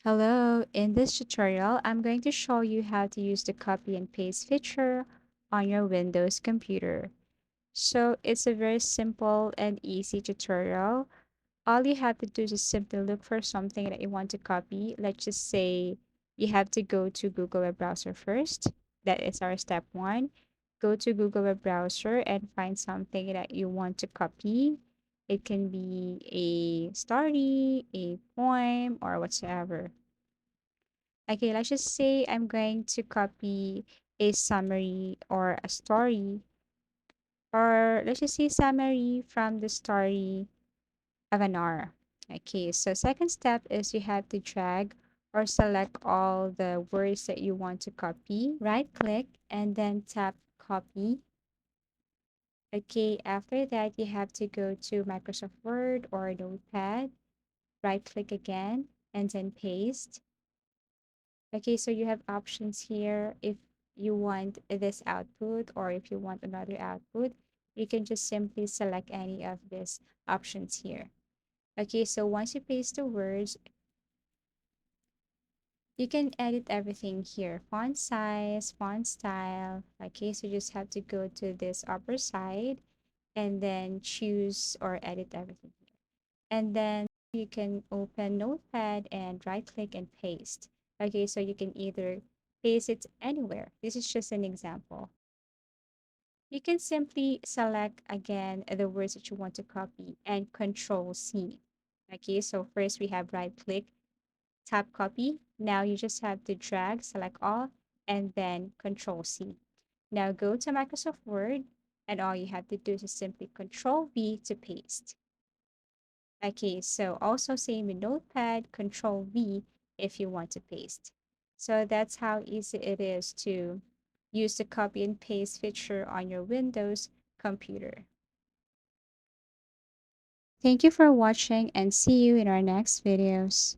Hello, in this tutorial, I'm going to show you how to use the copy and paste feature on your Windows computer. So it's a very simple and easy tutorial. All you have to do is just simply look for something that you want to copy. Let's just say you have to go to Google Web Browser first. That is our step one. Go to Google Web Browser and find something that you want to copy. It can be a story, a poem, or whatsoever. Okay, let's just say I'm going to copy a summary or a story, or let's just say summary from the story of an hour. Okay, so second step is you have to drag or select all the words that you want to copy. Right click and then tap copy. Okay, after that, you have to go to Microsoft Word or Notepad. Right click again and then paste. Okay, so you have options here. If you want this output or if you want another output, you can just simply select any of these options here. Okay, so once you paste the words, you can edit everything here. Font size, font style. Okay, so you just have to go to this upper side and then choose or edit everything here. And then you can open Notepad and right click and paste. Okay, so you can either paste it anywhere. This is just an example. You can simply select again the words that you want to copy and Control C. Okay, so first we have right click, tap copy. Now you just have to drag, select all, and then Control C. Now go to Microsoft Word, and all you have to do is simply Control V to paste. Okay, so also same in Notepad, Control V if you want to paste. So that's how easy it is to use the copy and paste feature on your Windows computer. Thank you for watching and see you in our next videos.